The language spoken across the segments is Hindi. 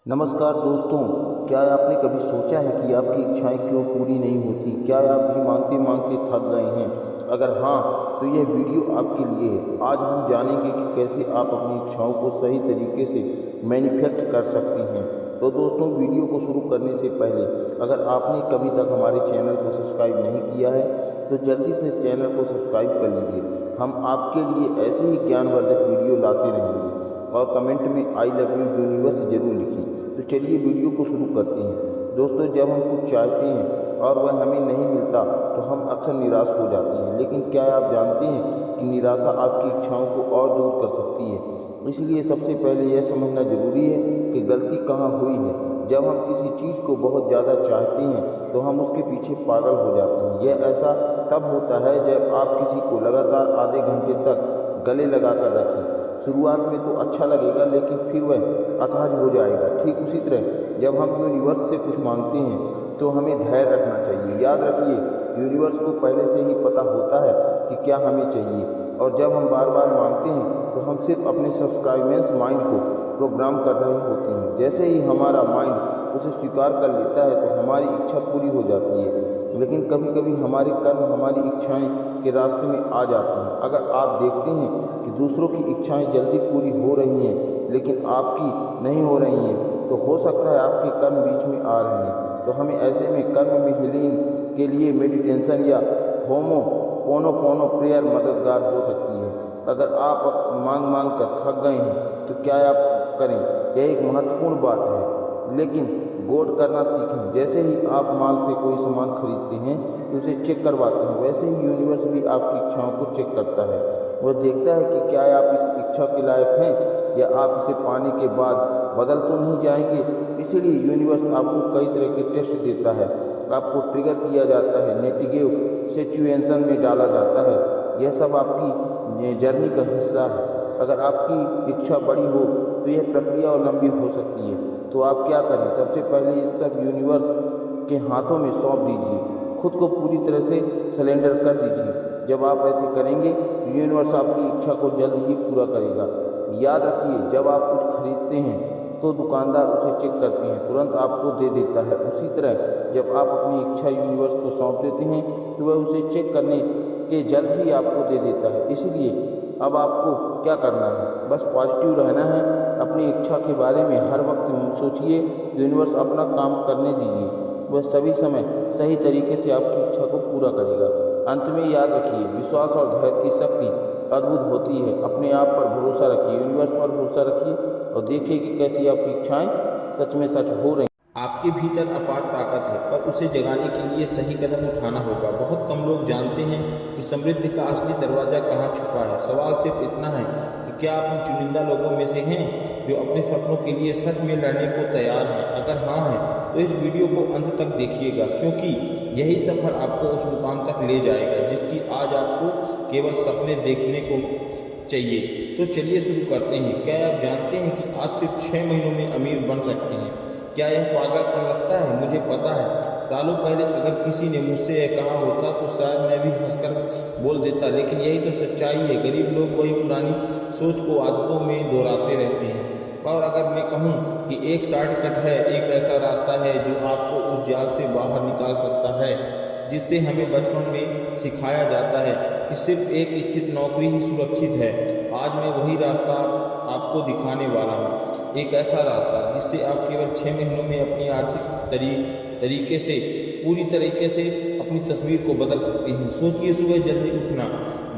नमस्कार दोस्तों, क्या आपने कभी सोचा है कि आपकी इच्छाएं क्यों पूरी नहीं होती? क्या आप भी मांगते मांगते थक गए हैं? अगर हाँ, तो यह वीडियो आपके लिए है। आज हम जानेंगे कि कैसे आप अपनी इच्छाओं को सही तरीके से मैनिफेस्ट कर सकते हैं। तो दोस्तों, वीडियो को शुरू करने से पहले अगर आपने कभी तक हमारे चैनल को सब्सक्राइब नहीं किया है तो जल्दी से इस चैनल को सब्सक्राइब कर लीजिए। हम आपके लिए ऐसे ही ज्ञानवर्धक वीडियो लाते रहेंगे और कमेंट में आई लव यू यूनिवर्स जरूर लिखें। तो चलिए वीडियो को शुरू करते हैं। दोस्तों, जब हम कुछ चाहते हैं और वह हमें नहीं मिलता तो हम अक्सर निराश हो जाते हैं। लेकिन क्या आप जानते हैं कि निराशा आपकी इच्छाओं को और दूर कर सकती है? इसलिए सबसे पहले यह समझना जरूरी है कि गलती कहाँ हुई है। जब हम किसी चीज़ को बहुत ज़्यादा चाहते हैं तो हम उसके पीछे पागल हो जाते हैं। यह ऐसा तब होता है जब आप किसी को लगातार आधे घंटे तक गले लगा कर रखें। शुरुआत में तो अच्छा लगेगा, लेकिन फिर वह असहज हो जाएगा। ठीक उसी तरह जब हम यूनिवर्स से कुछ मांगते हैं तो हमें धैर्य रखना चाहिए। याद रखिए, यूनिवर्स को पहले से ही पता होता है कि क्या हमें चाहिए, और जब हम बार बार मांगते हैं तो हम सिर्फ अपने सबकॉन्शियस माइंड को प्रोग्राम कर रहे होते हैं। जैसे ही हमारा माइंड उसे स्वीकार कर लेता है तो हमारी इच्छा पूरी हो जाती है। लेकिन कभी कभी हमारे कर्म हमारी इच्छाएं के रास्ते में आ जाते हैं। अगर आप देखते हैं कि दूसरों की इच्छाएं जल्दी पूरी हो रही हैं लेकिन आपकी नहीं हो रही हैं, तो हो सकता है आपके कर्म बीच में आ रहे हैं। तो हमें ऐसे में कर्म में हीलिंग के लिए मेडिटेशन या होमोपोनोपोनो प्रेयर मददगार हो सकती है। अगर आप मांग मांग कर थक गए हैं तो क्या आप करें? यह एक महत्वपूर्ण बात है, लेकिन गौर करना सीखें। जैसे ही आप माल से कोई सामान खरीदते हैं तो उसे चेक करवाते हैं, वैसे ही यूनिवर्स भी आपकी इच्छाओं को चेक करता है। वह देखता है कि क्या आप इस इच्छा के लायक हैं, या आप इसे पाने के बाद बदल तो नहीं जाएंगे। इसीलिए यूनिवर्स आपको कई तरह के टेस्ट देता है, आपको ट्रिगर किया जाता है, नेगेटिव सिचुएशन में डाला जाता है। यह सब आपकी जर्नी का हिस्सा है। अगर आपकी इच्छा बड़ी हो तो यह प्रक्रिया और लंबी हो सकती है। तो आप क्या करें? सबसे पहले इस सब यूनिवर्स के हाथों में सौंप दीजिए। खुद को पूरी तरह से सरेंडर कर दीजिए। जब आप ऐसे करेंगे तो यूनिवर्स आपकी इच्छा को जल्द ही पूरा करेगा। याद रखिए, जब आप कुछ खरीदते हैं तो दुकानदार उसे चेक करते हैं, तुरंत आपको दे देता है। उसी तरह जब आप अपनी इच्छा यूनिवर्स को सौंप देते हैं तो वह उसे चेक करने के जल्द ही आपको दे देता है। इसलिए अब आपको क्या करना है? बस पॉजिटिव रहना है। अपनी इच्छा के बारे में हर वक्त सोचिए, यूनिवर्स अपना काम करने दीजिए। वह सभी समय सही तरीके से आपकी इच्छा को पूरा करेगा। अंत में याद रखिए, विश्वास और धैर्य की शक्ति अद्भुत होती है। अपने आप पर भरोसा रखिए, यूनिवर्स पर भरोसा रखिए और देखिए कि कैसी आपकी इच्छाएं सच में सच हो रही। आपके भीतर अपार ताकत है, पर उसे जगाने के लिए सही कदम उठाना होगा। बहुत कम लोग जानते हैं कि समृद्धि का असली दरवाज़ा कहाँ छुपा है। सवाल सिर्फ इतना है कि क्या आप उन चुनिंदा लोगों में से हैं जो अपने सपनों के लिए सच में लड़ने को तैयार हैं? अगर हाँ है तो इस वीडियो को अंत तक देखिएगा, क्योंकि यही सफ़र आपको उस मुकाम तक ले जाएगा जिसकी आज आपको केवल सपने देखने को चाहिए। तो चलिए शुरू करते हैं। क्या आप जानते हैं कि आज सिर्फ 6 महीनों में अमीर बन सकते हैं? क्या यह पागलपन लगता है? मुझे पता है, सालों पहले अगर किसी ने मुझसे यह कहा होता तो शायद मैं भी हंसकर बोल देता, लेकिन यही तो सच्चाई है। गरीब लोग वही पुरानी सोच को आदतों में दोहराते रहते हैं। और अगर मैं कहूँ कि एक शॉर्टकट है, एक ऐसा रास्ता है जो आपको उस जाल से बाहर निकाल सकता है जिससे हमें बचपन में सिखाया जाता है कि सिर्फ एक स्थिर नौकरी ही सुरक्षित है, आज मैं वही रास्ता आपको दिखाने वाला हूँ। एक ऐसा रास्ता जिससे आप केवल 6 महीनों में अपनी आर्थिक तरीके से पूरी तरीके से अपनी तस्वीर को बदल सकते हैं। सोचिए, सुबह जल्दी उठना,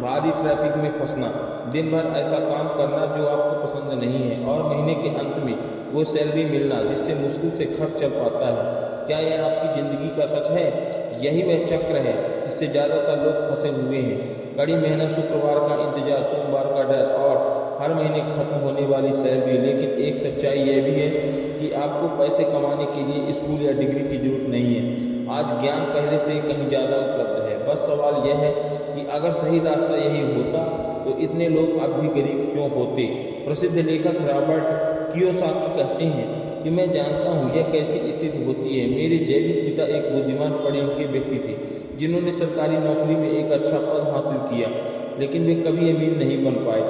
भारी ट्रैफिक में फंसना, दिन भर ऐसा काम करना जो आपको पसंद नहीं है, और महीने के अंत में वो सैलरी मिलना जिससे मुश्किल से खर्च चल पाता है। क्या यह आपकी ज़िंदगी का सच है? यही वह चक्र है जिससे ज़्यादातर लोग फंसे हुए हैं। कड़ी मेहनत, शुक्रवार का इंतजार, सोमवार का डर और हर महीने खत्म होने वाली सैलरी। लेकिन एक सच्चाई यह भी है कि आपको पैसे कमाने के लिए स्कूल या डिग्री की जरूरत नहीं है। आज ज्ञान पहले से कहीं ज़्यादा उपलब्ध है। बस सवाल यह है कि अगर सही रास्ता यही होता तो इतने लोग अब भी गरीब क्यों होते? प्रसिद्ध लेखक रॉबर्ट कियोसाकी कहते हैं कि मैं जानता हूँ यह कैसी स्थिति होती है। मेरे जैविक पिता एक बुद्धिमान पढ़े लिखे व्यक्ति थे जिन्होंने सरकारी नौकरी में एक अच्छा पद हासिल किया, लेकिन वे कभी अमीर नहीं बन पाए।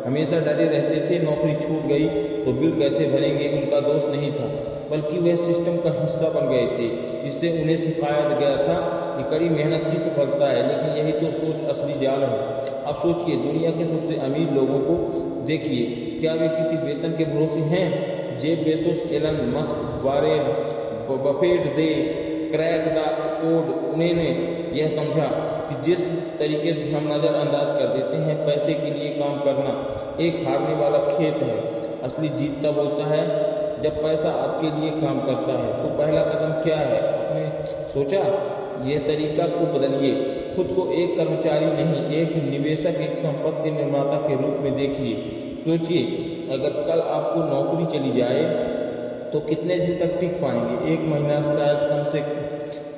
हमेशा डरे रहते थे, नौकरी छूट गई तो बिल कैसे भरेंगे उनका दोष नहीं था, बल्कि वह सिस्टम का हिस्सा बन गए थे जिससे उन्हें सिखाया गया था कि कड़ी मेहनत ही सफलता है। लेकिन यही तो सोच असली जाल है। अब सोचिए, दुनिया के सबसे अमीर लोगों को देखिए, क्या वे किसी वेतन के भरोसे हैं? Jeff Bezos, Elon Musk, Warren Buffett, they crack the code. उन्होंने यह समझा कि जिस तरीके से हम नज़रअंदाज कर देते हैं पैसे के लिए काम करना एक हारने वाला खेत है। असली जीत तब होता है जब पैसा आपके लिए काम करता है। तो पहला कदम क्या है? आपने सोचा? यह तरीका को बदलिए। खुद को एक कर्मचारी नहीं, एक निवेशक, एक संपत्ति निर्माता के रूप में देखिए। सोचिए, अगर कल आपको नौकरी चली जाए तो कितने दिन तक टिक पाएंगे? 1 महीना, शायद कम से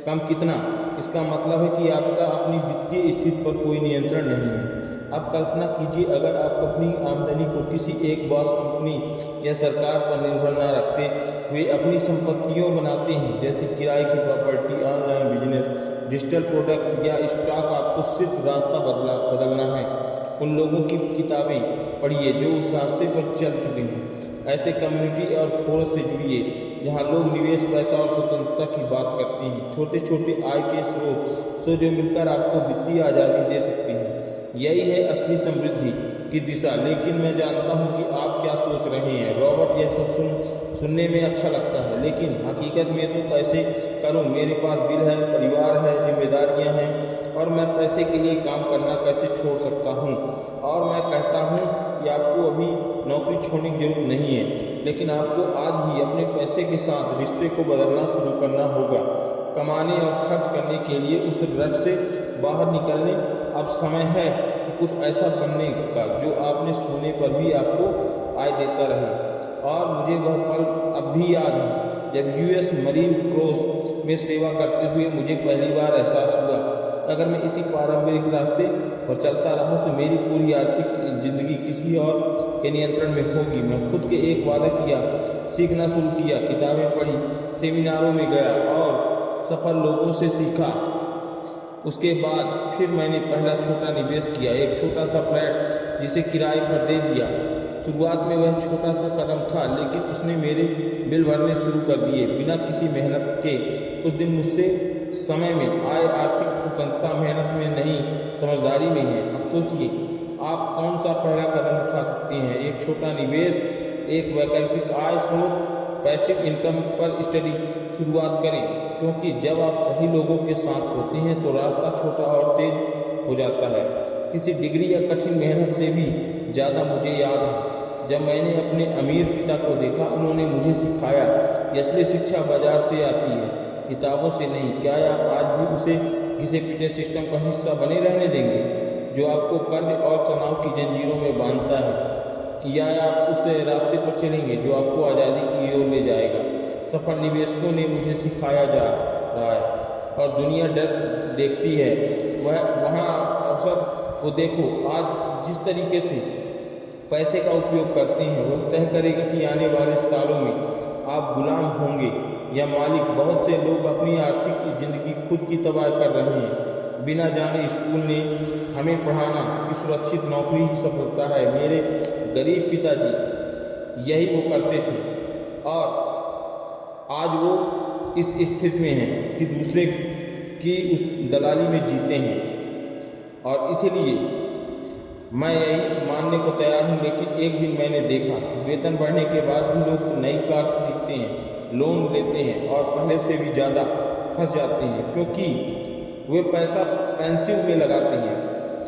कम। कितना? इसका मतलब है कि आपका अपनी वित्तीय स्थिति पर कोई नियंत्रण नहीं है। अब कल्पना कीजिए, अगर आप अपनी आमदनी को किसी एक बॉस, कंपनी या सरकार पर निर्भर न रखते हुए अपनी संपत्तियों बनाते हैं, जैसे किराए की property, online business, digital products या स्टॉक। आपको सिर्फ रास्ता बदलना है। उन लोगों की किताबें पढ़िए जो उस रास्ते पर चल चुके हैं। ऐसे कम्युनिटी और फोरम से जुड़िए जहां लोग निवेश, पैसा और स्वतंत्रता की बात करते हैं। छोटे छोटे आय के स्रोत जो मिलकर आपको वित्तीय आज़ादी दे सकते हैं। यही है असली समृद्धि की दिशा। लेकिन मैं जानता हूं कि आप क्या सोच रहे हैं, रॉबर्ट, यह सब सुनने में अच्छा लगता है, लेकिन हकीकत में तो कैसे करूं? मेरे पास बिल है, परिवार है, जिम्मेदारियां हैं, और मैं पैसे के लिए काम करना कैसे छोड़ सकता हूं? और मैं कहता हूं कि आपको अभी नौकरी छोड़ने की जरूरत नहीं है, लेकिन आपको आज ही अपने पैसे के साथ रिश्ते को बदलना शुरू करना होगा। कमाने और खर्च करने के लिए उस रट से बाहर निकलने अब समय है कि कुछ ऐसा बनने का जो आपने सोने पर भी आपको आय देता रहे। और मुझे वह पल अब भी याद है जब यूएस मरीन कोर्स में सेवा करते हुए मुझे पहली बार एहसास हुआ, अगर मैं इसी पारंपरिक रास्ते पर चलता रहा तो मेरी पूरी आर्थिक जिंदगी किसी और के नियंत्रण में होगी। मैं खुद के एक वादा किया, सीखना शुरू किया, किताबें पढ़ी, सेमिनारों में गया और सफल लोगों से सीखा। उसके बाद फिर मैंने पहला छोटा निवेश किया, एक छोटा सा फ्लैट जिसे किराए पर दे दिया। शुरुआत में वह छोटा सा कदम था, लेकिन उसने मेरे बिल भरने शुरू कर दिए बिना किसी मेहनत के। उस दिन मुझसे समय में आय, आर्थिक स्वतंत्रता मेहनत में नहीं, समझदारी में है। अब सोचिए, आप कौन सा पहला कदम उठा सकते हैं? एक छोटा निवेश, एक वैकल्पिक आय स्रोत, पैसिव इनकम पर स्टडी शुरुआत करें, क्योंकि जब आप सही लोगों के साथ होते हैं तो रास्ता छोटा और तेज हो जाता है। किसी डिग्री या कठिन मेहनत से भी ज़्यादा मुझे याद है जब मैंने अपने अमीर पिता को देखा। उन्होंने मुझे सिखाया कि असली शिक्षा बाजार से आती है, किताबों से नहीं। क्या आप आज भी उसे घिसे पिटे सिस्टम का हिस्सा बने रहने देंगे जो आपको कर्ज और तनाव की जंजीरों में बांधता है, या आप उस रास्ते पर चलेंगे जो आपको आज़ादी की ओर ले जाएगा? सफल निवेशकों ने मुझे सिखाया जा रहा है, और दुनिया डर देखती है वहाँ अवसर को देखो। आज जिस तरीके से पैसे का उपयोग करते हैं वह तय करेगा कि आने वाले सालों में आप गुलाम होंगे या मालिक। बहुत से लोग अपनी आर्थिक जिंदगी खुद की तबाह कर रहे हैं बिना जाने स्कूल ने हमें पढ़ाना कि सुरक्षित नौकरी ही सफलता है। मेरे गरीब पिताजी यही वो करते थे, और आज वो इस स्थिति में हैं कि दूसरे की उस दलाली में जीते हैं। और इसीलिए मैं यही मानने को तैयार हूँ। लेकिन एक दिन मैंने देखा, वेतन बढ़ने के बाद भी लोग नई कार खरीदते हैं, लोन लेते हैं और पहले से भी ज़्यादा फंस जाते हैं, क्योंकि वे पैसा पेंसिव में लगाते हैं,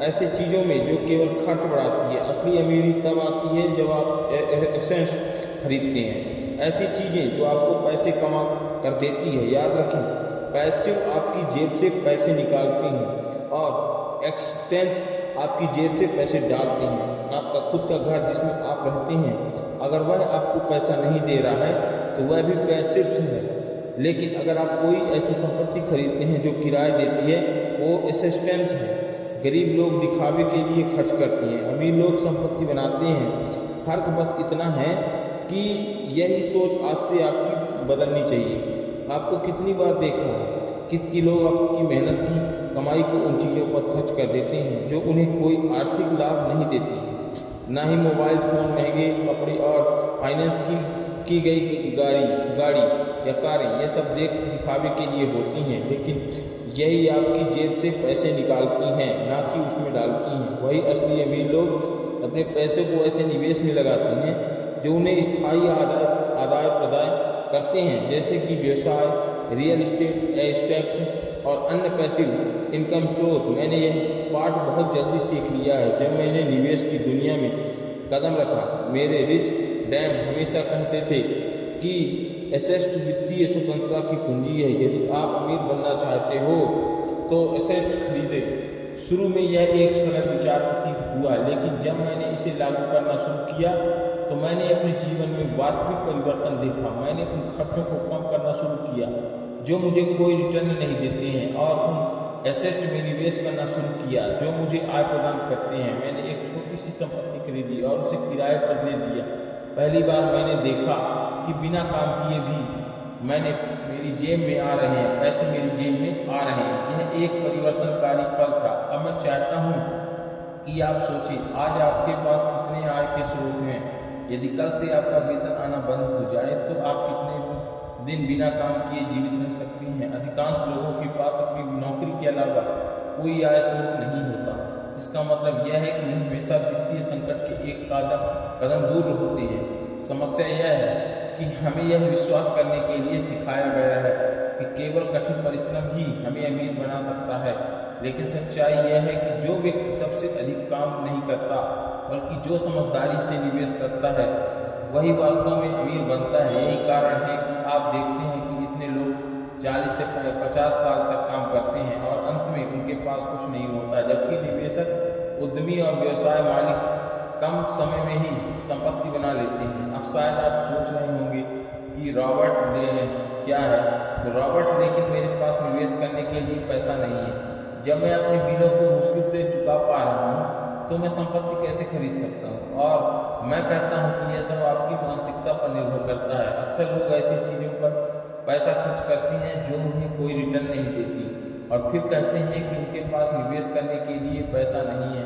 ऐसी चीज़ों में जो केवल खर्च बढ़ाती है। असली अमीरी तब आती है जब आप एसेंस खरीदते हैं, ऐसी चीज़ें जो आपको पैसे कमा कर देती है। याद रखें, पैसिव आपकी जेब से पैसे निकालती हैं और एक्सटेंस आपकी जेब से पैसे डालते हैं। आपका खुद का घर जिसमें आप रहते हैं, अगर वह आपको पैसा नहीं दे रहा है तो वह भी पैसिव है। लेकिन अगर आप कोई ऐसी संपत्ति खरीदते हैं जो किराए देती है, वो असिस्टेंस है। गरीब लोग दिखावे के लिए खर्च करते हैं, अमीर लोग संपत्ति बनाते हैं। फर्क बस इतना है कि यही सोच आज से आपकी बदलनी चाहिए। आपको कितनी बार देखा है कि लोग आपकी मेहनत की कमाई को उन चीज़ों पर खर्च कर देते हैं जो उन्हें कोई आर्थिक लाभ नहीं देती है। ना ही मोबाइल फ़ोन, महंगे कपड़े और फाइनेंस की गई गाड़ी या कारें, ये सब देख दिखावे के लिए होती हैं, लेकिन यही आपकी जेब से पैसे निकालती हैं, ना कि उसमें डालती हैं। वही असली अमीर लोग अपने पैसे को ऐसे निवेश में लगाते हैं जो उन्हें स्थायी आदाय प्रदान करते हैं, जैसे कि व्यवसाय, रियल एस्टेट, स्टॉक्स और अन्य पैसिव इनकम स्रोत। मैंने यह पाठ बहुत जल्दी सीख लिया है जब मैंने निवेश की दुनिया में कदम रखा। मेरे रिच डैड हमेशा कहते थे कि एसेस्ट वित्तीय स्वतंत्रता की कुंजी है। यदि आप अमीर बनना चाहते हो तो एसेस्ट खरीदे। शुरू में यह एक सरल विचार प्रतीत हुआ, लेकिन जब मैंने इसे लागू करना शुरू किया तो मैंने अपने जीवन में वास्तविक परिवर्तन देखा। मैंने उन खर्चों को कम करना शुरू किया जो मुझे कोई रिटर्न नहीं देते हैं और उन एसेट में निवेश करना शुरू किया जो मुझे आय प्रदान करते हैं। मैंने एक छोटी सी संपत्ति खरीदी और उसे किराए पर दे दिया। पहली बार मैंने देखा कि बिना काम किए भी मेरी जेब में आ रहे हैं, पैसे मेरी जेब में आ रहे हैं। यह एक परिवर्तनकारी पल था। अब मैं चाहता हूँ कि आप सोचें, आज आपके पास कितने आय के स्रोत हैं। यदि कल से आपका वेतन आना बंद हो जाए तो आप कितने दिन बिना काम किए जीवित रह सकते हैं। अधिकांश लोगों के पास अपनी नौकरी के अलावा कोई आय स्रोत नहीं होता। इसका मतलब यह है कि वे हमेशा वित्तीय संकट के एक कदम दूर होते हैं। समस्या यह है कि हमें यह विश्वास करने के लिए सिखाया गया है कि केवल कठिन परिश्रम ही हमें अमीर बना सकता है, लेकिन सच्चाई यह है कि जो व्यक्ति सबसे अधिक काम नहीं करता बल्कि जो समझदारी से निवेश करता है वही वास्तव में अमीर बनता है। यही कारण है कि आप देखते हैं कि इतने लोग 40 से 50 साल तक काम करते हैं और अंत में उनके पास कुछ नहीं होता, जबकि निवेशक, उद्यमी और व्यवसाय मालिक कम समय में ही संपत्ति बना लेते हैं। अब शायद आप सोच रहे होंगे कि रॉबर्ट क्या है, तो रॉबर्ट, लेकिन मेरे पास निवेश करने के लिए पैसा नहीं है। जब मैं अपने बिलों को मुश्किल से चुका पा रहा हूँ तो मैं संपत्ति कैसे खरीद सकता हूँ? और मैं कहता हूँ कि यह सब आपकी मानसिकता पर निर्भर करता है। अक्सर लोग ऐसी चीज़ों पर पैसा खर्च करते हैं जो उन्हें कोई रिटर्न नहीं देती और फिर कहते हैं कि उनके पास निवेश करने के लिए पैसा नहीं है।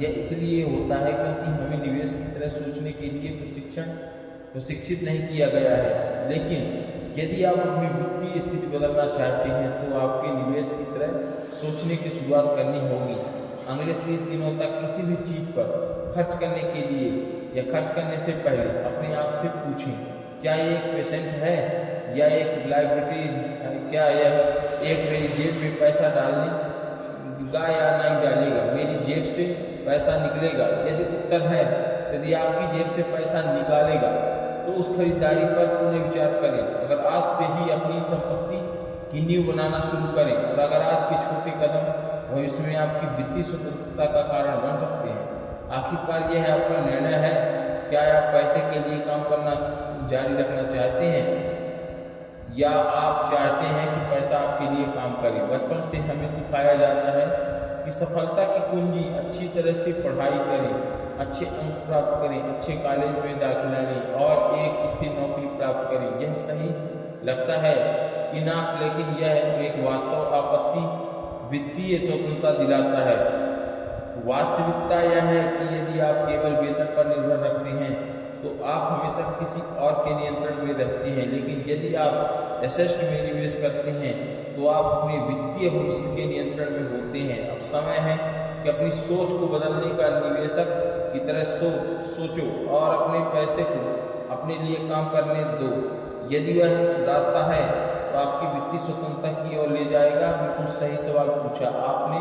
यह इसलिए होता है क्योंकि हमें निवेश की तरह सोचने के लिए प्रशिक्षित नहीं किया गया है। लेकिन यदि आप अपनी वित्तीय स्थिति बदलना चाहते हैं तो आपके निवेश की तरह सोचने की शुरुआत करनी होगी। अगले 30 दिनों तक किसी भी चीज़ पर खर्च करने के लिए या खर्च करने से पहले अपने आप से पूछें, क्या ये एक पेशेंट है या एक लाइबिलिटी? क्या यह एक मेरी जेब में पैसा डालेगा या नहीं डालेगा? मेरी जेब से पैसा निकलेगा? यदि उत्तर है, यदि आपकी जेब से पैसा निकालेगा तो उस खरीदारी पर पुनः विचार करें। अगर आज से ही अपनी संपत्ति की नींव बनाना शुरू करें और अगर आज के छोटे कदम भविष्य में आपकी वित्तीय स्वतंत्रता का कारण बन सकते हैं। आखिरकार यह आपका निर्णय है, क्या आप पैसे के लिए काम करना जारी रखना चाहते हैं या आप चाहते हैं कि पैसा आपके लिए काम करे। बचपन से हमें सिखाया जाता है कि सफलता की कुंजी अच्छी तरह से पढ़ाई करें, अच्छे अंक प्राप्त करें, अच्छे कॉलेज में दाखिला लें और एक स्थिर नौकरी प्राप्त करें। यह सही लगता है कि ना, लेकिन यह एक वास्तव आपत्ति वित्तीय स्वतंत्रता दिलाता है। वास्तविकता यह है कि यदि आप केवल वेतन पर निर्भर रखते हैं तो आप हमेशा किसी और के नियंत्रण में रहते हैं, लेकिन यदि आप एसेट में निवेश करते हैं तो आप अपने वित्तीय भविष्य के नियंत्रण में होते हैं। अब समय है कि अपनी सोच को बदलने का निवेशक की तरह सोचो और अपने पैसे को अपने लिए काम करने दो। यदि वह रास्ता है तो आपकी वित्तीय स्वतंत्रता की ओर ले जाएगा। बिल्कुल सही सवाल पूछा आपने।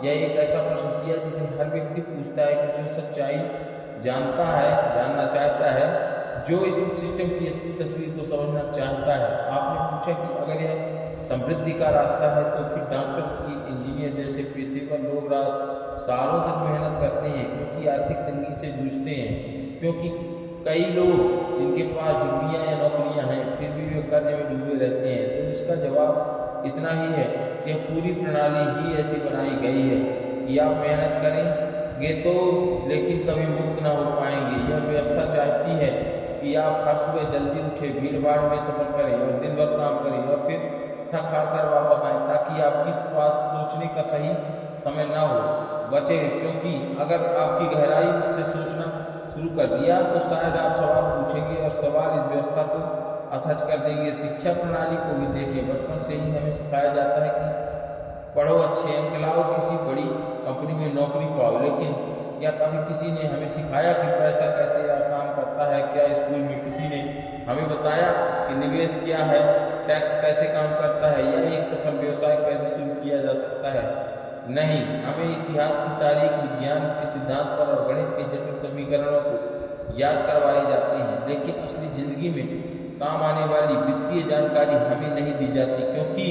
यह एक ऐसा प्रश्न किया जिसे हर व्यक्ति पूछता है कि जो सच्चाई जानना चाहता है, जो इस सिस्टम की असली तस्वीर को समझना चाहता है। आपने पूछा कि अगर यह समृद्धि का रास्ता है तो फिर डॉक्टर, वकील, इंजीनियर जैसे पेशेवर लोग सालों तक मेहनत करते हैं क्योंकि आर्थिक तंगी से जूझते हैं, क्योंकि कई लोग जिनके पास डिग्रियां या नौकरियां हैं फिर भी वे कर्ज में डूबे रहते हैं। तो इसका जवाब इतना ही है कि पूरी प्रणाली ही ऐसी बनाई गई है कि आप मेहनत करेंगे तो लेकिन कभी मुक्त ना हो पाएंगे। यह व्यवस्था चाहती है कि आप हर सुबह जल्दी उठे, भीड़ भाड़ में सफर करें और दिन भर काम करें और फिर थक हार कर वापस आएं, ताकि आपके पास सोचने का सही समय ना हो। बचें, क्योंकि अगर आपकी गहराई से सोचना शुरू कर दिया तो शायद आप सवाल पूछेंगे और सवाल इस व्यवस्था को असहज कर देंगे। शिक्षा प्रणाली को भी देखिए, बचपन से ही हमें सिखाया जाता है कि पढ़ो, अच्छे अंक लाओ, किसी बड़ी कंपनी में नौकरी पाओ, लेकिन क्या कभी किसी ने हमें सिखाया कि पैसा कैसे काम करता है? क्या स्कूल में किसी ने हमें बताया कि निवेश क्या है, टैक्स कैसे काम करता है, या एक सफल व्यवसाय कैसे शुरू किया जा सकता है? नहीं, हमें इतिहास की तारीख, विज्ञान के सिद्धांत पर और गणित के जटिल समीकरणों को याद करवाए जाते हैं, लेकिन असली जिंदगी में काम आने वाली वित्तीय जानकारी हमें नहीं दी जाती, क्योंकि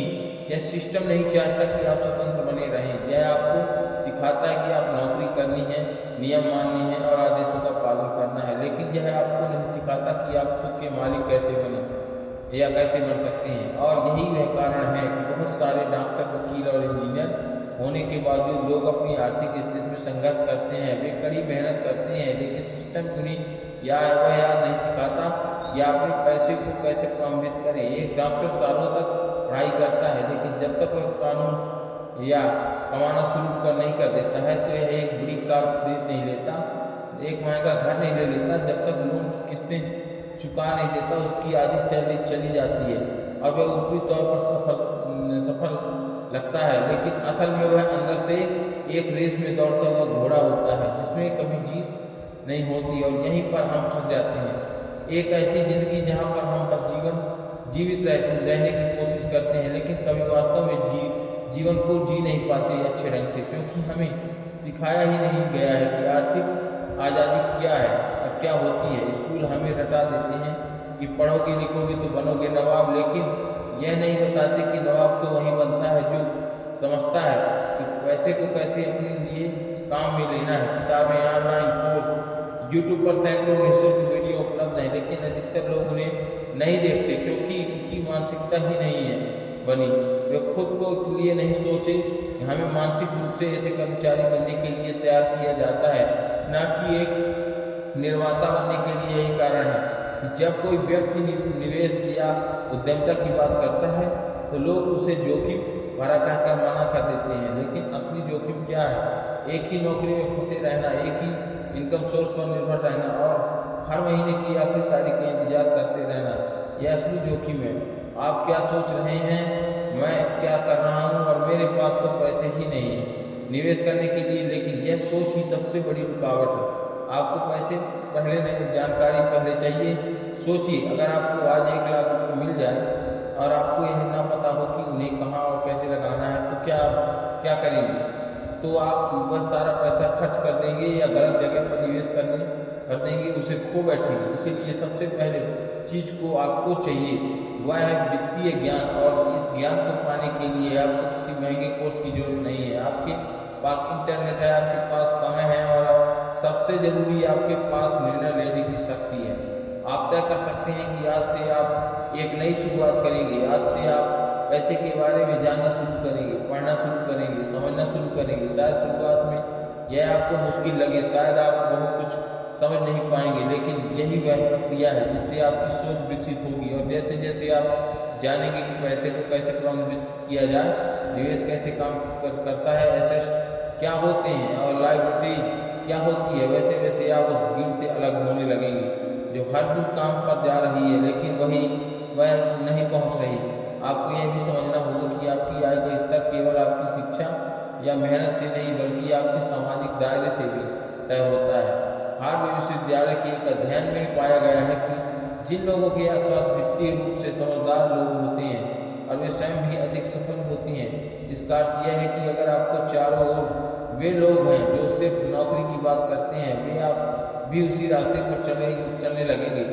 यह सिस्टम नहीं चाहता कि आप स्वतंत्र बने रहें। यह आपको सिखाता है कि आप नौकरी करनी है, नियम मानने हैं और आदेशों का पालन करना है, लेकिन यह आपको नहीं सिखाता कि आप खुद के मालिक कैसे बने या कैसे बन सकते हैं। और यही वह कारण है कि बहुत सारे डॉक्टर, वकील और इंजीनियर होने के बावजूद लोग अपनी आर्थिक स्थिति में संघर्ष करते हैं। वे कड़ी मेहनत करते हैं, लेकिन सिस्टम उन्हें या वह याद नहीं सिखाता या अपने पैसे को कैसे प्रबंधित करें। एक डॉक्टर सालों तक पढ़ाई करता है, लेकिन जब तक वह कानून या कमाना शुरू नहीं कर देता है तो यह एक बड़ी कार खरीद नहीं लेता, एक महंगा घर नहीं ले लेता, जब तक लोन की किस्तें चुका नहीं देता उसकी आधी सैलरी चली जाती है और वह ऊपरी तौर पर सफल लगता है, लेकिन असल में वह अंदर से एक रेस में दौड़ता हुआ घोड़ा होता है जिसमें कभी जीत नहीं होती। और यहीं पर हम फंस जाते हैं, एक ऐसी जिंदगी जहां पर हम बस जीवित रहने की कोशिश करते हैं, लेकिन कभी वास्तव में जीवन को जी नहीं पाते अच्छे ढंग से, क्योंकि हमें सिखाया ही नहीं गया है कि आर्थिक आज़ादी क्या है और क्या होती है। स्कूल हमें रटा देते हैं कि पढ़ोगे लिखोगे तो बनोगे नवाब, लेकिन यह नहीं बताते कि नवाब तो वही बनता है जो समझता है कि पैसे को कैसे अपने लिए काम में लेना है। किताबें, ऑनलाइन कोर्स, यूट्यूब पर सैकड़ों निःशुल्क वीडियो उपलब्ध हैं, लेकिन अधिकतर लोग उन्हें नहीं देखते क्योंकि उनकी मानसिकता ही नहीं है बनी। वे खुद को लिए नहीं सोचे। हमें मानसिक रूप से ऐसे कर्मचारी बनने के लिए तैयार किया जाता है, न कि एक निर्माता बनने के लिए। यही कारण है कि जब कोई व्यक्ति निवेश या उद्यमिता की बात करता है तो लोग उसे जोखिम भरा कहकर मना कर देते हैं, लेकिन असली जोखिम क्या है? एक ही नौकरी में फंसे रहना, एक ही इनकम सोर्स पर निर्भर रहना और हर महीने की आखिरी तारीख का इंतजार करते रहना, यह असली जोखिम है। आप क्या सोच रहे हैं, मैं क्या कर रहा हूँ और मेरे पास तो पैसे ही नहीं है निवेश करने के लिए, लेकिन यह सोच ही सबसे बड़ी रुकावट है। आपको पैसे पहले नहीं, जानकारी पहले चाहिए। सोचिए, अगर आपको आज 1 लाख रुपये मिल जाए और आपको यह ना पता हो कि उन्हें कहाँ और कैसे लगाना है, तो क्या करेंगे? तो आप वह सारा पैसा खर्च कर देंगे या गलत जगह पर निवेश कर देंगे, उसे खो बैठेंगे। इसीलिए सबसे पहले चीज़ को आपको चाहिए वह है वित्तीय ज्ञान, और इस ज्ञान को पाने के लिए आपको किसी महंगे कोर्स की जरूरत नहीं है। आपके पास इंटरनेट है, आपके पास समय है और सबसे जरूरी आपके पास निर्णय लेने की शक्ति है। आप तय कर सकते हैं कि आज से आप एक नई शुरुआत करेंगे। आज से आप पैसे के बारे में जानना शुरू करेंगे, पढ़ना शुरू करेंगे, समझना शुरू करेंगे। शायद शुरुआत में यह आपको मुश्किल लगे, शायद आप बहुत कुछ समझ नहीं पाएंगे, लेकिन यही वह प्रक्रिया है जिससे आपकी सोच विकसित होगी। और जैसे जैसे आप जानेंगे कि पैसे को कैसे प्रबंधित किया जाए, निवेश कैसे काम करता है, एसेट क्या होते हैं और लायबिलिटीज क्या होती है, वैसे वैसे आप उस भीड़ से अलग होने लगेंगे जो हर दिन काम पर जा रही है लेकिन वह नहीं पहुंच रही। आपको यह भी समझना होगा कि आपकी आय का स्तर केवल आपकी शिक्षा या मेहनत से नहीं बल्कि आपके सामाजिक दायरे से भी तय होता है। हार्वर्ड विश्वविद्यालय के एक अध्ययन में पाया गया है कि जिन लोगों के आसपास वित्तीय रूप से समझदार लोग होते हैं और वे स्वयं भी अधिक सफल होते हैं। इसका अर्थ यह है कि अगर आपको चारों ओर वे लोग हैं जो सिर्फ नौकरी की बात करते हैं, वे आप भी उसी रास्ते पर चलने लगेंगे।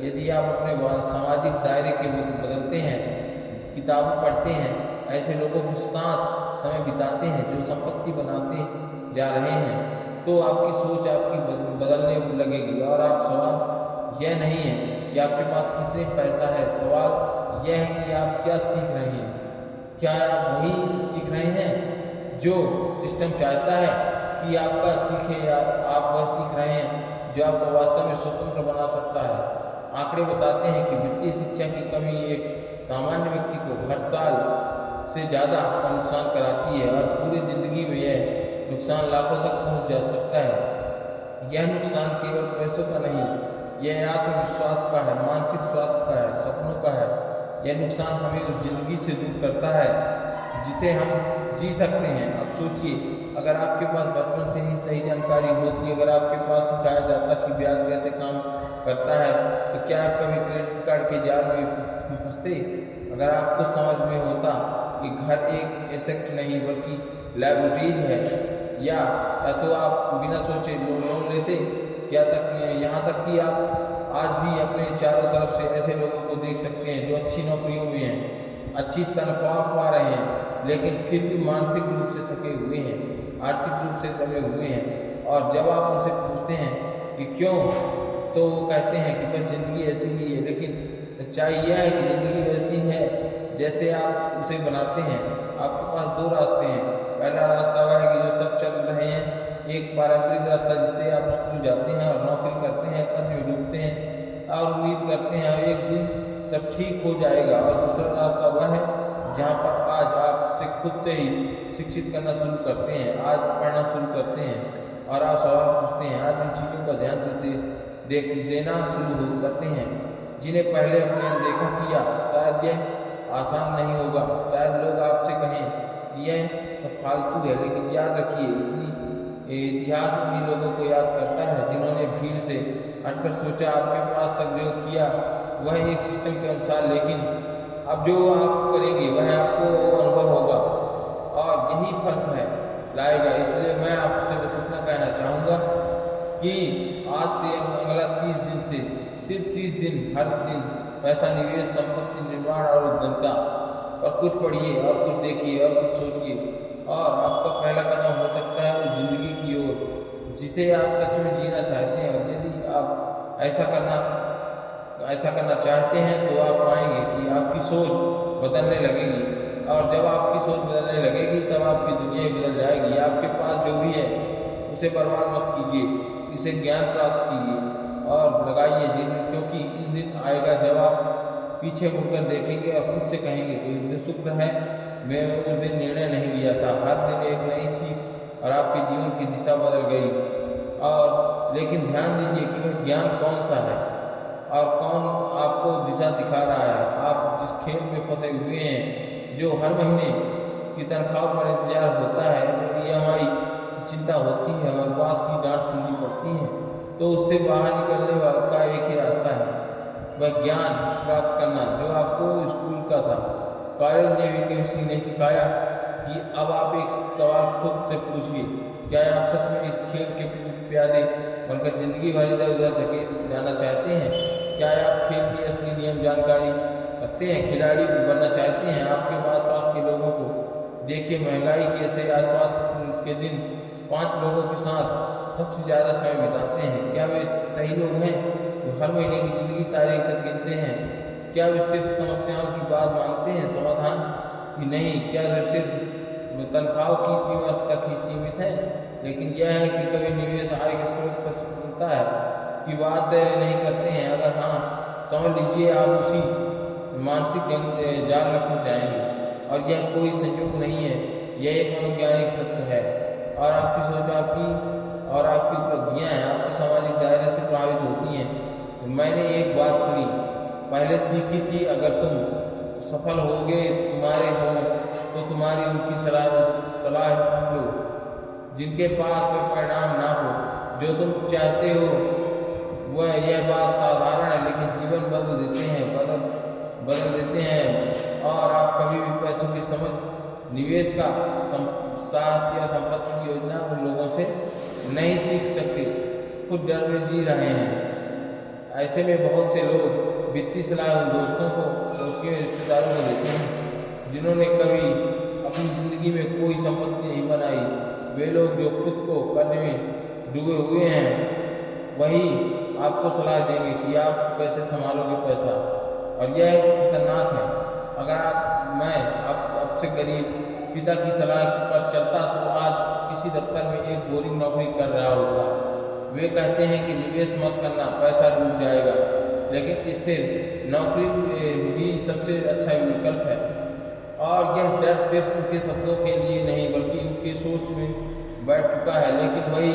यदि आप अपने सामाजिक दायरे के बदलते हैं, किताबें पढ़ते हैं, ऐसे लोगों के साथ समय बिताते हैं जो संपत्ति बनाते जा रहे हैं, तो आपकी सोच आपकी बदलने लगेगी। और आप सवाल यह नहीं है कि आपके पास कितने पैसा है, सवाल यह है कि आप क्या सीख रहे हैं। क्या आप वही सीख रहे हैं जो सिस्टम चाहता है कि आपका सीखें, या आप वह सीख रहे हैं जो आपको वास्तव में स्वतंत्र बना सकता है? आंकड़े बताते हैं कि वित्तीय शिक्षा की कमी एक सामान्य व्यक्ति को हर साल से ज़्यादा नुकसान कराती है और पूरी जिंदगी में यह नुकसान लाखों तक पहुंच जा सकता है। यह नुकसान केवल पैसों का नहीं, यह आत्मविश्वास का है, मानसिक स्वास्थ्य का है, सपनों का है। यह नुकसान हमें उस जिंदगी से दूर करता है जिसे हम जी सकते हैं। अब सोचिए, अगर आपके पास बचपन से ही सही जानकारी होती, अगर आपके पास सिखाया जाता कि ब्याज कैसे काम करता है, तो क्या आप कभी क्रेडिट कार्ड के जाल में फंसते? अगर आपको समझ में होता कि घर एक एसेट नहीं बल्कि लाइबिलिटीज है, या तो आप बिना सोचे लोन लेते, क्या तक यहाँ तक कि आप आज भी अपने चारों तरफ से ऐसे लोगों को देख सकते हैं जो अच्छी नौकरियों में हैं, अच्छी तनख्वाह पा रहे हैं, लेकिन फिर भी मानसिक रूप से थके हुए हैं, आर्थिक रूप से दबे हुए हैं। और जब आप उनसे पूछते हैं कि क्यों, तो वो कहते हैं कि बस ज़िंदगी ऐसी ही है। लेकिन सच्चाई यह है कि ज़िंदगी वैसी है जैसे आप उसे बनाते हैं। आपके पास दो रास्ते हैं। पहला रास्ता वह है कि जो सब चल रहे हैं, एक पारंपरिक रास्ता जिससे आप स्कूल जाते हैं और नौकरी करते हैं, कर्ज में डूबते हैं और उम्मीद करते हैं एक दिन सब ठीक हो जाएगा। और दूसरा रास्ता वह है जहाँ पर आज आप खुद से ही शिक्षित करना शुरू करते हैं, आज पढ़ना शुरू करते हैं और आप सवाल पूछते हैं, आज उन चीज़ों का ध्यान से देना शुरू करते हैं जिन्हें पहले अपने अनदेखा किया। शायद यह आसान नहीं होगा, शायद लोग आपसे कहें कि यह सब फालतू है, लेकिन याद रखिए, इतिहास उन्हीं लोगों को याद करता है जिन्होंने भीड़ से हटकर सोचा। आपके पास तक जो किया वह एक सिस्टम के अनुसार, लेकिन अब जो आप करेंगे वह आपको अनुभव होगा और यही फर्क है लाएगा। इसलिए मैं आपसे बस इतना कहना चाहूँगा कि आज से अगला 30 दिन से सिर्फ 30 दिन, हर दिन पैसा निवेश, संपत्ति निर्माण और उद्यमता और कुछ पढ़िए और कुछ देखिए और कुछ सोचिए, और आपका पहला कदम हो सकता है उस जिंदगी की ओर जिसे आप सच में जीना चाहते हैं। और यदि आप ऐसा करना चाहते हैं तो आप पाएंगे कि आपकी सोच बदलने लगेगी, और जब आपकी सोच बदलने लगेगी तब आपकी दुनिया बदल जाएगी। आपके पास जो भी है उसे बर्बाद मत कीजिए, इसे ज्ञान प्राप्त कीजिए और लगाइए क्योंकि इस दिन आएगा जब आप पीछे मुड़कर देखेंगे और खुद से कहेंगे कि शुक्र है मैं उस दिन निर्णय नहीं लिया था। हर दिन एक नई सीख और आपके जीवन की दिशा बदल गई। और लेकिन ध्यान दीजिए कि वह ज्ञान कौन सा है और कौन आपको दिशा दिखा रहा है। आप जिस खेल में फंसे हुए हैं, जो हर महीने की तनख्वाह पर इंतजार होता है, EMI की चिंता होती है और बॉस की डांट सुननी पड़ती है, तो उससे बाहर निकलने का एक ही रास्ता है, वह ज्ञान प्राप्त करना जो आपको स्कूल का था, कॉलेज ने भी किसी ने सिखाया। कि अब आप एक सवाल खुद से पूछिए, क्या आप सच में इस खेल के प्यादे बनकर जिंदगी भर इधर उधर धके जाना चाहते हैं? क्या आप खेल की असली नियम जानकारी रखते हैं? खिलाड़ी बनना चाहते हैं? आपके पास के लोगों को देखिए, महंगाई के ऐसे आसपास के दिन 5 लोगों के साथ सबसे ज़्यादा समय बिताते हैं। क्या वे सही लोग हैं जो हर महीने की ज़िंदगी तारीख तक गिनते हैं? क्या वे सिर्फ समस्याओं की बात मांगते हैं, समाधान की नहीं? क्या वे सिर्फ तनख्वाह की सीमा तक ही सीमित है? लेकिन यह है कि कभी निवेश आय के स्रोत पर स्वतंत्रता है की बात नहीं करते हैं। अगर हाँ, समझ लीजिए आप उसी मानसिक जाल में फंस जाएंगे, और यह कोई संयोग नहीं है, यह एक मनोवैज्ञानिक सत्य है। और आपकी सोच और आपकी उपलब्धियाँ हैं आपके सामाजिक दायरे से प्रभावित होती हैं। मैंने एक बात सुनी, पहले सीखी थी, अगर तुम सफल होगे तुम्हारे हो तो तुम्हारी उनकी सलाह लो जिनके पास वह परिणाम ना हो जो तुम चाहते हो। वह यह बात साधारण है, लेकिन जीवन बदल देते हैं। और आप कभी भी पैसों की समझ, निवेश का साहस या संपत्ति की योजना उन लोगों से नहीं सीख सकते, खुद डर में जी रहे हैं। ऐसे में बहुत से लोग वित्तीय सलाह उन दोस्तों को, दोस्तियों, रिश्तेदारों को देते हैं जिन्होंने कभी अपनी ज़िंदगी में कोई संपत्ति नहीं बनाई। वे लोग जो खुद को कर्ज में डूबे हुए हैं, वही आपको सलाह देंगे कि आप कैसे संभालोगे पैसा। और यह खतरनाक है। अगर मैं आपसे गरीब पिता की सलाह पर चलता तो आज किसी दफ्तर में एक बोरिंग नौकरी कर रहा होता। वे कहते हैं कि निवेश मत करना, पैसा डूब जाएगा, लेकिन स्थिर नौकरी भी सबसे अच्छा विकल्प है। और यह डर सिर्फ उनके शब्दों के लिए नहीं, बल्कि उनकी सोच में बैठ चुका है, लेकिन वही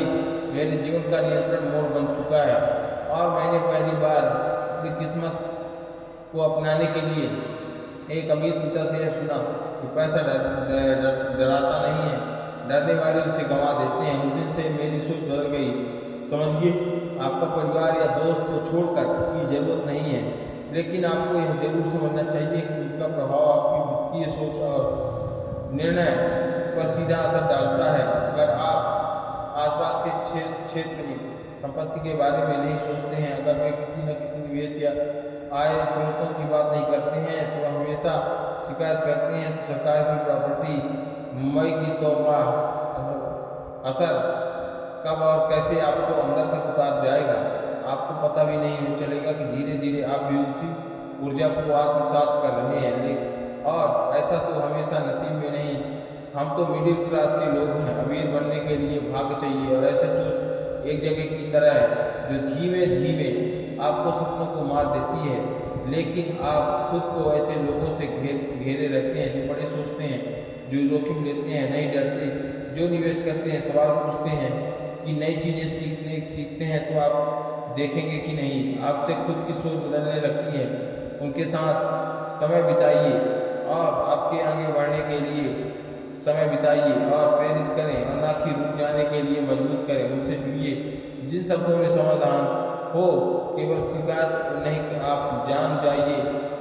मेरे जीवन का नियंत्रण मोड बन चुका है। और मैंने पहली बार अपनी किस्मत को अपनाने के लिए एक अमीर पिता से यह सुना कि पैसा डराता नहीं है, डरने वाले उसे गंवा देते हैं। उस दिन से मेरी सोच बदल गई। समझिए, आपका परिवार या दोस्त को छोड़कर की जरूरत नहीं है, लेकिन आपको यह जरूर समझना चाहिए कि उनका प्रभाव आपकी वित्तीय सोच और निर्णय पर सीधा असर डालता है। अगर आप आसपास के क्षेत्र में संपत्ति के बारे में नहीं सोचते हैं, अगर वे किसी न किसी निवेश या आय स्रोतों की बात नहीं करते हैं, तो हमेशा शिकायत करते हैं, तो सरकार की प्रॉपर्टी मई की तौबा असर कब और कैसे आपको अंदर तक उतार जाएगा, आपको पता भी नहीं चलेगा कि धीरे धीरे आप भी उसी ऊर्जा को आत्मसात कर रहे हैं। और ऐसा तो हमेशा नसीब में नहीं। हम तो मिडिल क्लास के लोग हैं। अमीर बनने के लिए भाग्य चाहिए, और ऐसे सोच एक जगह की तरह है जो धीमे धीमे आपको सपनों को मार देती है। लेकिन आप खुद को ऐसे लोगों से घेरे रहते हैं जो बड़े सोचते हैं, जो जोखिम लेते हैं, नहीं डरते, जो निवेश करते हैं, सवाल पूछते हैं कि नई चीज़ें सीखते हैं, तो आप देखेंगे कि नहीं आपसे खुद की सोच बदलने लगती है। उनके साथ समय बिताइए और आपके आगे बढ़ने के लिए समय बिताइए और प्रेरित करें, और ना कि रुक जाने के लिए मजबूत करें। उनसे जुड़िए। जिन शब्दों में समाधान हो, केवल शिकायत नहीं, आप जान जाइए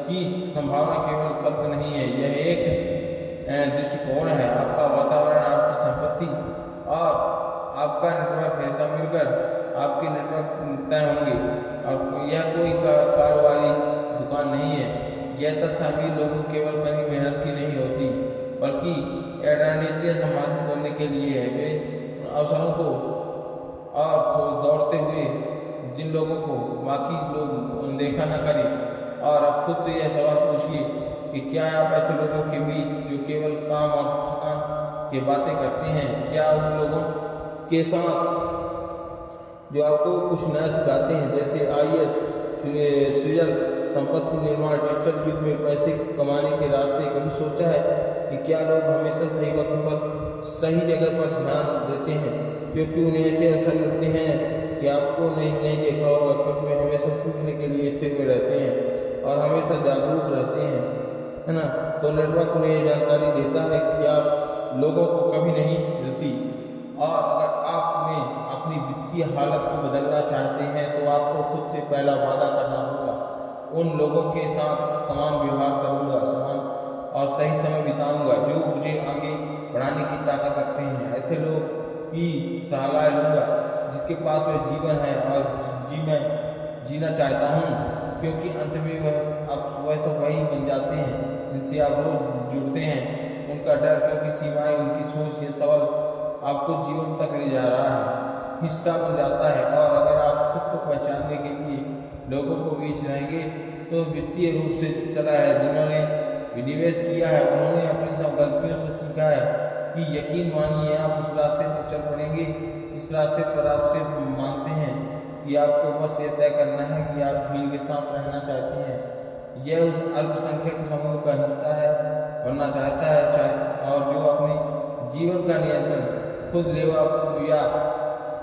कि संभावना केवल शब्द नहीं है, यह एक दृष्टिकोण है। आपका वातावरण, आपकी संपत्ति और आपका नेटवर्क ऐसा मिलकर आपके नेटवर्क तय होंगे। और यह कोई कारोबारी दुकान नहीं है। यह तथ्य अमीर लोगों केवल कड़ी मेहनत की नहीं होती, बल्कि रणनीतियाँ संभालित बनने के लिए है। वे अवसरों को और दौड़ते हुए जिन लोगों को बाकी लोग अनदेखा न करें। और अब खुद से यह सवाल पूछिए कि क्या आप ऐसे लोगों के बीच जो केवल काम और थकान की बातें करते हैं, क्या उन लोगों के साथ जो आपको कुछ नया सिखाते हैं, जैसे IAS, सृजन, संपत्ति निर्माण, डिजिटल युग में पैसे कमाने के रास्ते, कभी सोचा है कि क्या लोग हमेशा सही वक्त पर सही जगह पर ध्यान देते हैं? क्योंकि उन्हें ऐसे अवसर मिलते हैं कि आपको नहीं देखा होगा, क्योंकि वे हमेशा सीखने के लिए स्थिर में रहते हैं और हमेशा जागरूक रहते हैं, है ना। तो नेटवर्क उन्हें ये जानकारी देता है कि आप लोगों को कभी नहीं मिलती। और अगर आप में अपनी वित्तीय हालत को बदलना चाहते हैं, तो आपको खुद से पहला वादा करना होगा, उन लोगों के साथ समान व्यवहार करूँगा, समान और सही समय बिताऊंगा जो मुझे आगे बढ़ाने की ताकत रखते हैं। ऐसे लोग की सलाह लूँगा जिसके पास वह जीवन है और मैं जीना चाहता हूँ, क्योंकि अंत में वह सब वही बन जाते हैं जिनसे आप रोज जुड़ते हैं। उनका डर, क्योंकि सीमाएं, उनकी सोच, ये सवाल आपको जीवन तक ले जा रहा है, हिस्सा बन जाता है। और अगर आप खुद को पहचानने के लिए लोगों को बीच रहेंगे, तो वित्तीय रूप से चला है जिन्होंने निवेश किया है, उन्होंने अपनी सब गलतियों से सीखा है कि यकीन मानिए आप उस रास्ते पर चल पड़ेंगे। इस रास्ते पर आप सिर्फ मानते हैं कि आपको बस ये तय करना है कि आप भीड़ के साथ रहना चाहते हैं। यह उस अल्पसंख्यक समूह का हिस्सा है बनना चाहता है, और जो अपने जीवन का नियंत्रण खुद लेवा या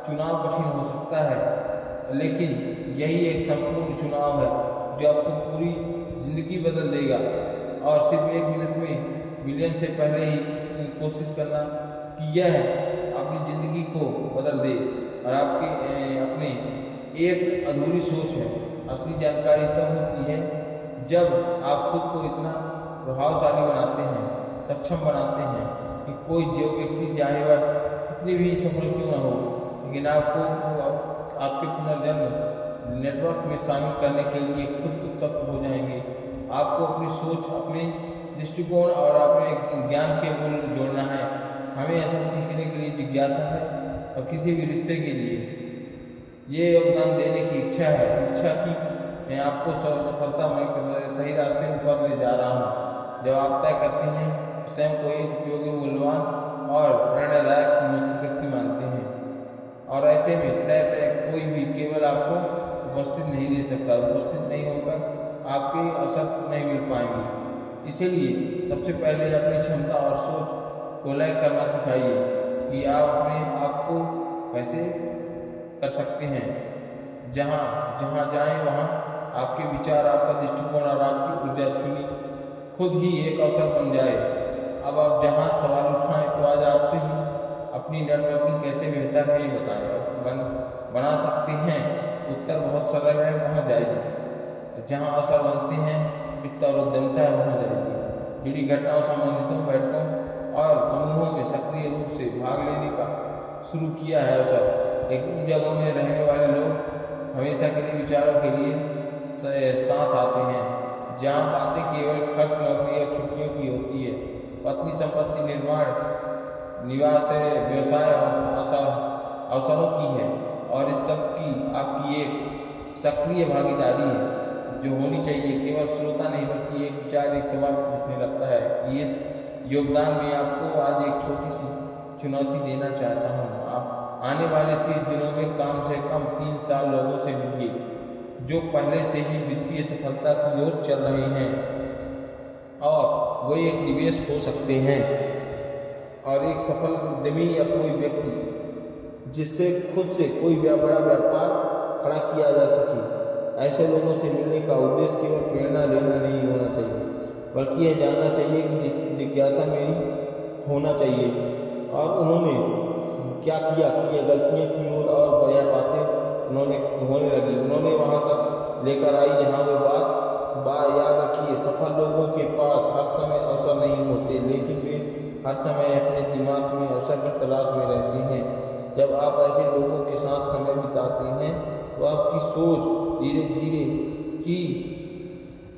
चुनाव कठिन हो सकता है, लेकिन यही एक संपूर्ण चुनाव है जो आपको पूरी जिंदगी बदल देगा। और सिर्फ 1 मिनट में मिलियन से पहले ही कोशिश करना कि यह अपनी ज़िंदगी को बदल दे। और आपके अपने एक अधूरी सोच है। असली जानकारी तब होती है जब आप खुद को इतना प्रभावशाली बनाते हैं, सक्षम बनाते हैं कि कोई जो व्यक्ति चाहे वह कितनी भी सफल क्यों न हो, लेकिन आपको आपके पुनर्जन्म नेटवर्क में शामिल करने के लिए खुद उत्सुक हो जाएंगे। आपको अपनी सोच, अपने दृष्टिकोण और अपने ज्ञान के मूल्य जोड़ना है। हमें ऐसा सीखने के लिए जिज्ञासा है, और किसी भी रिश्ते के लिए ये योगदान देने की इच्छा की मैं आपको सफलता में सही रास्ते पर ले जा रहा हूँ। जब आप तय करते हैं स्वयं को एक उपयोगी, मूल्यवान और प्रेरणादायक व्यक्ति मानते हैं, और ऐसे में तय कोई भी केवल आपको उपस्थित नहीं दे सकता। उपस्थित नहीं होकर आपके अवसर नहीं मिल पाएंगे। इसीलिए सबसे पहले अपनी क्षमता और सोच को लय करना सिखाइए कि आप अपने आप को कैसे कर सकते हैं। जहाँ जहाँ जाएं वहाँ आपके विचार, आपका दृष्टिकोण और आपकी ऊर्जा चुनी खुद ही एक अवसर बन जाए। अब आप जहाँ सवाल उठाएं तो आज आपसे ही अपनी नेटवर्किंग कैसे बेहतर है ये बताएं। बना सकते हैं, उत्तर बहुत सरल है, वहाँ जाइए। जहाँ अवसर बनते हैं, वित्त और उद्यमिता है, वहाँ जाइए। जुड़ी घटनाओं, संबंधितों, बैठकों और समूहों में सक्रिय रूप से भाग लेने का शुरू किया है अवसर। लेकिन उन जगहों में रहने वाले लोग हमेशा के लिए विचारों के लिए साथ आते हैं, जहाँ बातें केवल खर्च, नौकरी और छुट्टियों की होती है। पत्नी, संपत्ति, निर्माण, निवास, व्यवसाय और अवसरों की है, और इस सब की आपकी एक सक्रिय भागीदारी है जो होनी चाहिए। केवल श्रोता नहीं बल्कि एक विचार, एक सवाल पूछने लगता है। ये योगदान में आपको आज एक छोटी सी चुनौती देना चाहता हूँ। आप आने वाले 30 दिनों में कम से कम 3 साल लोगों से मिलिए जो पहले से ही वित्तीय सफलता की ओर चल रहे हैं, और वो एक निवेश हो सकते हैं और एक सफल उद्यमी या कोई व्यक्ति जिससे खुद से कोई बड़ा व्यापार खड़ा किया जा सके। ऐसे लोगों से मिलने का उद्देश्य केवल प्रेरणा लेना नहीं होना चाहिए, बल्कि यह जानना चाहिए कि जिज्ञासा मेरी होना चाहिए और उन्होंने क्या किया, ये गलतियाँ की और यह बातें उन्होंने होने लगी, उन्होंने वहाँ तक लेकर आई जहाँ वे बात याद रखिए। सफल लोगों के पास हर समय अवसर नहीं होते, लेकिन वे हर समय अपने दिमाग में अवसर की तलाश में रहते हैं। जब आप ऐसे लोगों के साथ समय बिताते हैं तो आपकी सोच धीरे धीरे ही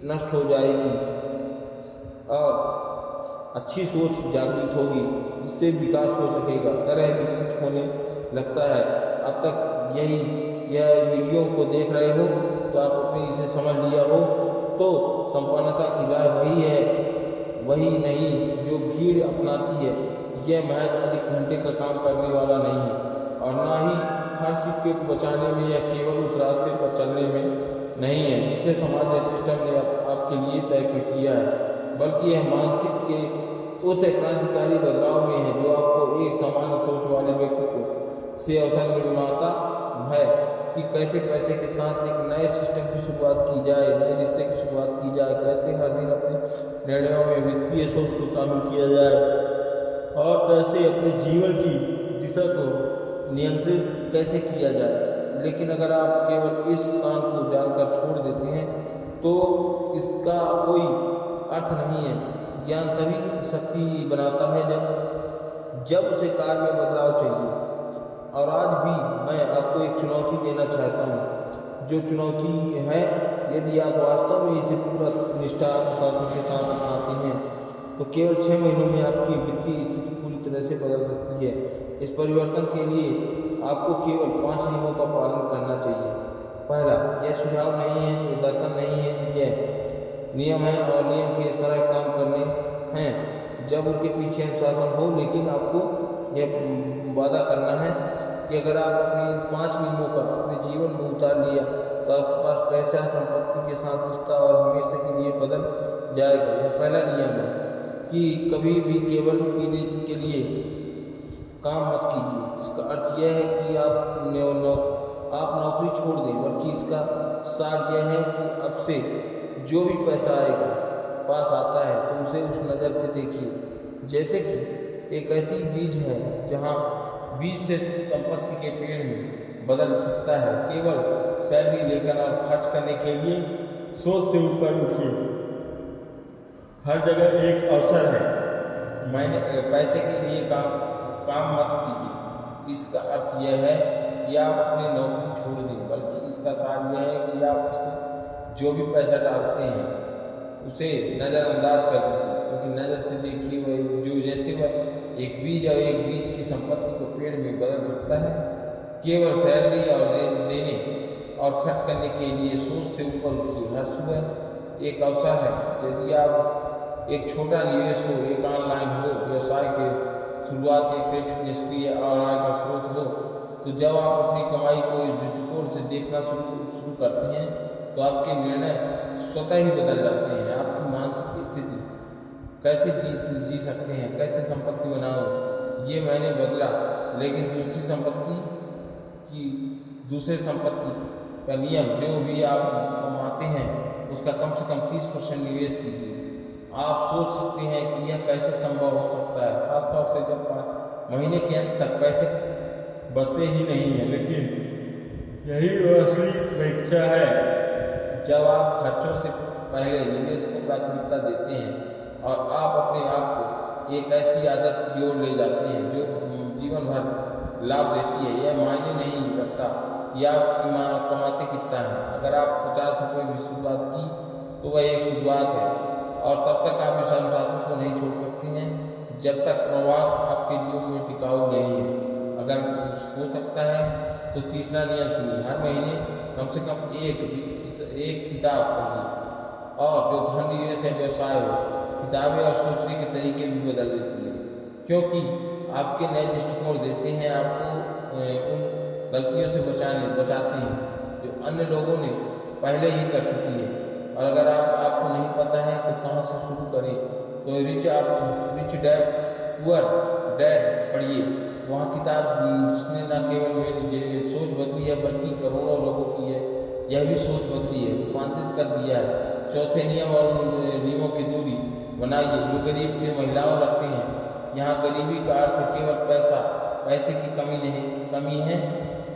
नष्ट हो जाएगी और अच्छी सोच जागृत होगी, जिससे विकास हो सकेगा, तरह विकसित होने लगता है। अब तक यह वीडियो को देख रहे हो तो आप अपने इसे समझ लिया हो तो संपन्नता की राह वही है, वही नहीं जो भीड़ अपनाती है। यह महज अधिक घंटे का काम करने वाला नहीं है, और ना ही हर सिक्के को बचाने में या केवल उस रास्ते पर चलने में नहीं है जिसे समाज या सिस्टम ने आपके लिए तय किया है, बल्कि यह मानसिक के उस क्रांतिकारी बदलाव में है जो आपको एक सामान्य सोच वाले व्यक्ति को से अवसर निर्माता है कि कैसे पैसे के साथ एक नए सिस्टम की शुरुआत की जाए, नए रिश्ते की शुरुआत की जाए, कैसे हर दिन अपने निर्णयों में वित्तीय सोच को शामिल किया जाए, और कैसे अपने जीवन की दिशा को नियंत्रित कैसे किया जाए। लेकिन अगर आप केवल इस शान को जानकर छोड़ देते हैं तो इसका कोई अर्थ नहीं है। ज्ञान तभी शक्ति बनाता है जब उसे कार्य में बदलाव चाहिए। और आज भी मैं आपको एक चुनौती देना चाहता हूँ, जो चुनौती है यदि आप वास्तव में इसे पूरा निष्ठा अनुशासन के साथ अपनाते हैं तो केवल 6 महीनों में आपकी वित्तीय स्थिति पूरी तरह से बदल सकती है। इस परिवर्तन के लिए आपको केवल 5 नियमों का पालन करना चाहिए। पहला, यह सुझाव नहीं है, यह दर्शन नहीं है, यह नियम है, और नियम के सरल काम करने हैं जब उनके पीछे अनुशासन हो। लेकिन आपको यह वादा करना है कि अगर आप अपने 5 नियमों का अपने जीवन में उतार लिया तो आपके पास पैसा, संपत्ति के साथ रिश्ता और हमेशा के लिए बदल जाएगा। यह पहला नियम है कि कभी भी केवल पीने के लिए काम मत कीजिए। इसका अर्थ यह है कि आप नौकरी छोड़ दें, बल्कि इसका सार यह है कि अब से जो भी पैसा आएगा पास आता है तो उसे उस नज़र से देखिए जैसे कि एक ऐसी बीज है जहाँ बीज से संपत्ति के पेड़ में बदल सकता है। केवल सैलरी लेकर और खर्च करने के लिए सोच से ऊपर उठिए। हर जगह एक अवसर है, मैंने पैसे के लिए काम मत कीजिए। इसका अर्थ यह है कि आप अपनी नौकरी छोड़ दें, बल्कि इसका सार यह है कि आप उसे जो भी पैसा डालते हैं उसे नज़रअंदाज कर दीजिए, क्योंकि नज़र से देखिए वह जो जैसे वह एक बीज और एक बीज की संपत्ति को पेड़ में बदल सकता है। केवल सैलरी और देने और खर्च करने के लिए सोच से ऊपर उठिए। हर सुबह एक अवसर है। यदि आप एक छोटा निवेश हो, एक ऑनलाइन हो, व्यवसाय के शुरुआत, एक क्रेडिट निष्क्रिय और आय का स्रोत हो, तो जब आप अपनी कमाई को इस दृष्टिकोण से देखना शुरू करते हैं तो आपके निर्णय स्वतः ही बदल जाते हैं। आपकी मानसिक स्थिति कैसे जी सकते हैं, कैसे संपत्ति बनाओ, ये मैंने बदला, लेकिन दूसरे संपत्ति का नियम जो भी आप कमाते हैं उसका कम से कम 30% निवेश कीजिए। आप सोच सकते हैं कि यह कैसे संभव हो सकता है, खासतौर से जब महीने के अंत तक पैसे बचते ही नहीं हैं। लेकिन यही असली परीक्षा है जब आप खर्चों से पहले निवेश को प्राथमिकता देते हैं और आप अपने आप को एक ऐसी आदत की ओर ले जाते हैं जो जीवन भर लाभ देती है। यह मायने नहीं रखता कि आप कमाते कितना है। अगर आप 50 रुपये भी शुरुआत की तो वह एक शुरुआत है और तब तक आप इस अनुशासन को नहीं छोड़ सकते हैं जब तक प्रभाव आपके जीवन में टिकाऊ नहीं है। अगर हो सकता है तो तीसरा नियम सुनिए, हर महीने कम से कम एक किताब पढ़िए और जो धन निवेश है व्यवसाय हो, किताबें और सोचने के तरीके भी बदल देती है, क्योंकि आपके नए दृष्टिकोण देते हैं, आपको उन गलतियों से बचाते हैं जो अन्य लोगों ने पहले ही कर चुकी है। और अगर आपको नहीं पता है तो कहाँ से शुरू करें, तो रिच डैड पुअर डैड पढ़िए। वह किताब जिसने न केवल मेरी सोच बदली है बल्कि करोड़ों लोगों की है यह भी सोच बदली है, रूपांतरित कर दिया है। चौथे नियम और नियमों की दूरी बनाइए जो गरीब की महिलाओं रखते हैं। यहाँ गरीबी का अर्थ केवल पैसे की कमी है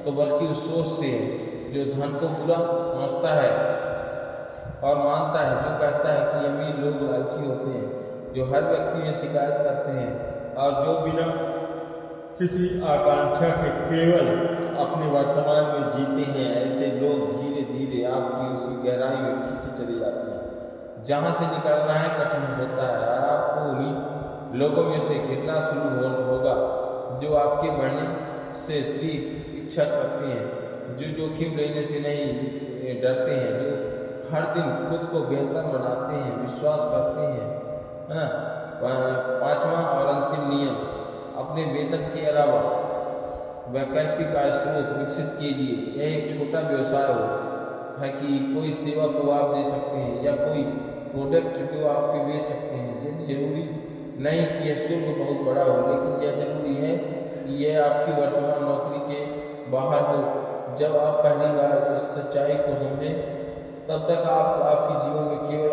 तो बल्कि उस सोच से है जो धन को बुरा समझता है और मानता है, जो कहता है कि अमीर लोग लालची होते हैं, जो हर व्यक्ति में शिकायत करते हैं और जो बिना किसी आकांक्षा के केवल अपने वर्तमान में जीते हैं। ऐसे लोग धीरे धीरे आपकी उसी गहराई में खींचे चले जाते हैं जहाँ से निकलना है कठिन होता है और आपको उन्हीं लोगों में से गिरना शुरू होगा जो आपके बढ़ने से सिर्फ इच्छा करते हैं, जो जोखिम लेने से नहीं डरते हैं, जो हर दिन खुद को बेहतर बनाते हैं, विश्वास करते हैं, है ना। पांचवा और अंतिम नियम, अपने वेतन के अलावा वैकल्पिक आय स्रोत विकसित कीजिए। यह एक छोटा व्यवसाय हो है कि कोई सेवा को आप दे सकते हैं या कोई प्रोडक्ट जो आपके बेच सकते हैं। यह जरूरी नहीं कि यह शुल्क बहुत बड़ा हो, लेकिन यह जरूरी है कि यह आपकी वर्तमान नौकरी के बाहर हो। जब आप पहली बार इस सच्चाई को समझें तब तक आप आपके जीवन में केवल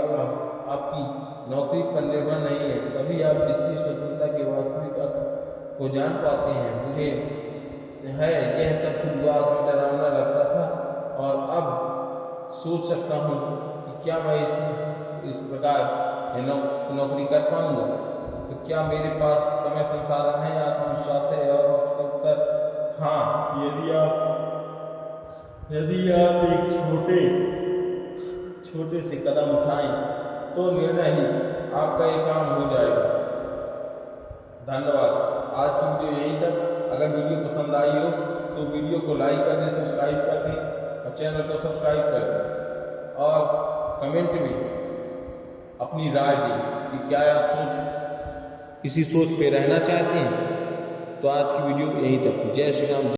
आपकी नौकरी पर निर्भर नहीं है, तभी आप वित्तीय स्वतंत्रता के वास्तविक अर्थ को जान पाते हैं। मुझे यह सब शुरुआत में डरावना लगता था और अब सोच सकता हूँ कि क्या मैं इस प्रकार नौकरी कर पाऊँगा। तो क्या मेरे पास समय संसाधन है, आत्मविश्वास है? और उसका उत्तर हाँ। यदि आप एक छोटे से कदम उठाएं तो निर्णय ही आपका ये काम हो जाएगा। धन्यवाद। आज की वीडियो यहीं तक। अगर वीडियो पसंद आई हो तो वीडियो को लाइक कर दें, सब्सक्राइब कर दें और चैनल को सब्सक्राइब कर दें और कमेंट में अपनी राय दें कि क्या आप इसी सोच पे रहना चाहते हैं। तो आज की वीडियो यहीं तक। जय श्री राम।